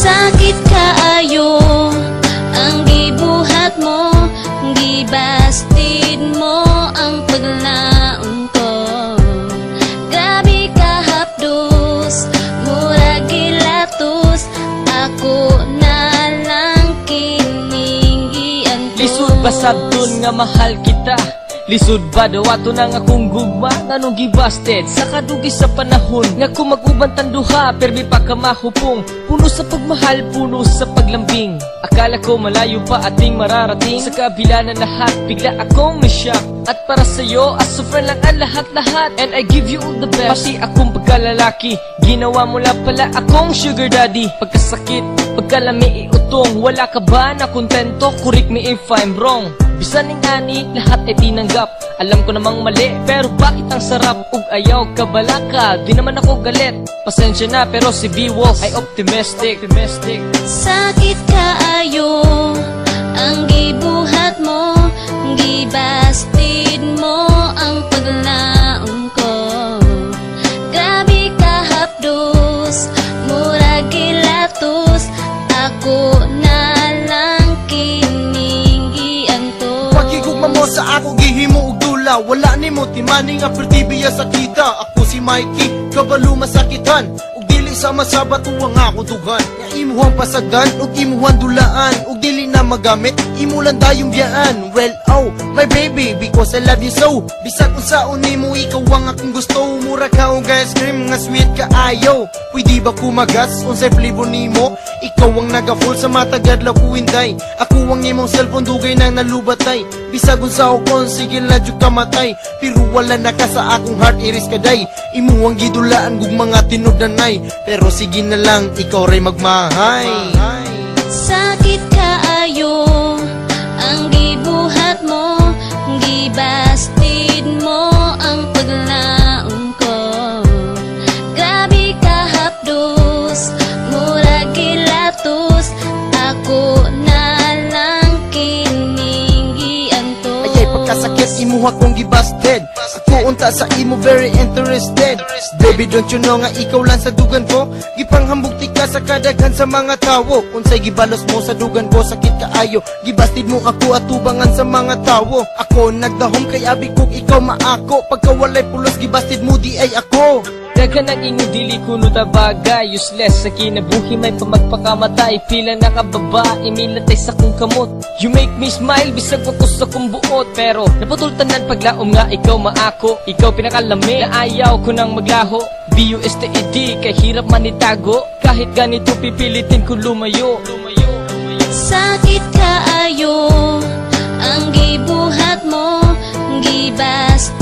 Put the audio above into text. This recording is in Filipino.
Sakit kaayo ang gibuhat mo, gibastid mo ang paglaon ko. Grabe ka hapdos, murag gilatos, ako na lang kining giantos. Lisod ba sabton nga mahal kita? Lisod ba daw ato nang akong gugma? Anong gibasted sa kadugi sa panahon nga kung mag-uban tanduha permi pa ka mahupong. Puno sa pagmahal, puno sa paglambing. Akala ko malayo pa ating mararating. Sa kabila na lahat, bigla akong na-shock. At para sa'yo, as a friend lang ang lahat-lahat. And I give you all the best. Pati akong pagkalalaki, ginawa mo lang pala akong sugar daddy. Pagkasakit, pagkalami iutong, wala ka ba na kontento? Correct me if I'm wrong. Bisan ning ani, lahat ay tinanggap. Alam ko namang mali, pero bakit ang sarap? Ug ayaw ka balaka, di naman ako galit. Pasensya na, pero si B-Wolf ay optimistic. Sakit kaayo ang gibuhat mo, gibastid mo ang paglaon ko. Grabe ka hapdos, murag gilatos, ako na lang kining giantos. Pagigugma mo sa ako gihimo og dula, wala nimo timani nga pertibiya sa kita. Ako si Mikey, kabalo masakitan, ug dili sama sa batuang ako dugan. Nga imuhang pasagdan ug imuhang dulaan, ug dili na magamit imo lang dayong biyaan. Well, oh, my baby, because I love you so. Bisag unsaon nimo ikaw ang akong gusto. Mura ka og ice cream nga sweet ka ayo. Pwede ba kumagas unsay flavor nimo? Ikaw ang naga-full sa matagad la kuinday. Ako ang imong cellphone dugay nang nalubatay. Bisag unsa kon sige la jud kamatay. Pero wala na ka sa akong heart iris kaday. Imo ang gidulaan gug mga tinubdanay. Pero sige na lang ikaw ray magmahay. Sakit kaayo ang gibuhat mo, gibastid mo ang paglaon ko. Grabe ka hapdos, murag gilatos, ako na lang kining giantos. Ayay pagkasakit imuha kong gibasted. Ako unta sa imo very interested. Baby, don't you know nga ikaw lang sa dugan ko? Gipanghambugti ka sa kadaghan sa mga tawo. Unsay gibalos mo sa dugan ko, sakit kaayo. Gibastid mo ako at tubangan sa mga tawo. Ako nagdahom kay abi kog ikaw maako. Pagka walay pulos gibastid mo di ay ako. Daghan ang inyong dili kuno ta bagay. Useless sa kinabuhi may pamagpakamatay. Pila na ka babae, milatay sa kong kamot. You make me smile, bisag ako sa kong buot. Pero naputultanan paglaom nga ikaw maako. Ikaw pinakalami, na ayaw ko nang maglaho. B-U-S-T-E-D, kay hirap man itago. Kahit ganito pipilitin ko lumayo. Sakit kaayo ang gibuhat mo, gibastid